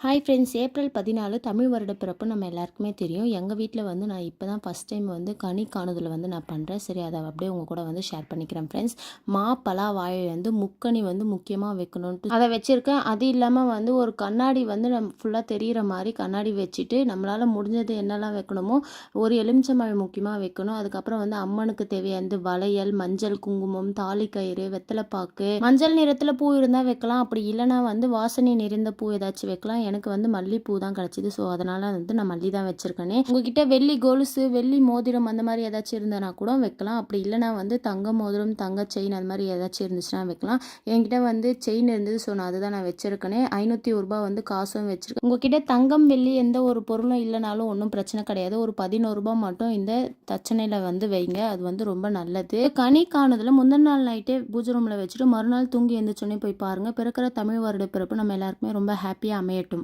Hi friends, April 14 Tamil வருட பிறப்பு நம்ம எல்லாருக்குமே தெரியும். எங்கள் வீட்டில் வந்து நான் இப்போ தான் ஃபஸ்ட் டைம் வந்து கனி காணுதல் வந்து நான் பண்ணுறேன். சரி, அதை அப்படியே உங்கள் கூட வந்து ஷேர் பண்ணிக்கிறேன் ஃப்ரெண்ட்ஸ். மா பலா வாழை வந்து முக்கனி வந்து முக்கியமாக வைக்கணுன்ட்டு அதை வச்சுருக்கேன். அது இல்லாமல் வந்து ஒரு கண்ணாடி வந்து நம்ம ஃபுல்லாக தெரிகிற மாதிரி கண்ணாடி வச்சுட்டு நம்மளால் முடிஞ்சது என்னெல்லாம் வைக்கணுமோ ஒரு எலுமிச்சம்பழம் முக்கியமாக வைக்கணும். அதுக்கப்புறம் வந்து அம்மனுக்கு தேவையானது வளையல், மஞ்சள், குங்குமம், தாலிக்கயிறு, வெத்தலைப்பாக்கு, மஞ்சள் நிறத்தில் பூ இருந்தால் வைக்கலாம். அப்படி இல்லைனா வந்து வாசனை நிறைந்த பூ ஏதாச்சும் வைக்கலாம். எனக்கு வந்து மல்லிப்பூ தான் கிடச்சிது. ஸோ அதனால் வந்து நான் மல்லி தான் வச்சுருக்கேனே. உங்ககிட்ட வெள்ளி கொலுசு, வெள்ளி மோதிரம் அந்த மாதிரி ஏதாச்சும் இருந்தனா கூட வைக்கலாம். அப்படி இல்லைனா வந்து தங்க மோதிரம், தங்க செயின் அந்த மாதிரி ஏதாச்சும் இருந்துச்சுன்னா வைக்கலாம். என்கிட்ட வந்து செயின் இருந்தது. ஸோ நான் அதுதான் நான் வச்சுருக்கேனே. 501 ரூபா வந்து காசும் வச்சுருக்கேன். உங்ககிட்ட தங்கம், வெள்ளி எந்த ஒரு பொருளும் இல்லைனாலும் ஒன்றும் பிரச்சனை கிடையாது. ஒரு 11 ரூபா மட்டும் இந்த தச்சனையில் வந்து வைங்க. அது வந்து ரொம்ப நல்லது. கனி காணுதல முந்தின நாள் நைட்டே பூஜை ரூமில் வச்சுட்டு மறுநாள் தூங்கி எழுந்திரிச்சோன்னே போய் பாருங்கள். பிறக்கிற தமிழ் வருட பிறப்பு நம்ம எல்லாருக்குமே ரொம்ப ஹாப்பியாக அமையட்டும்.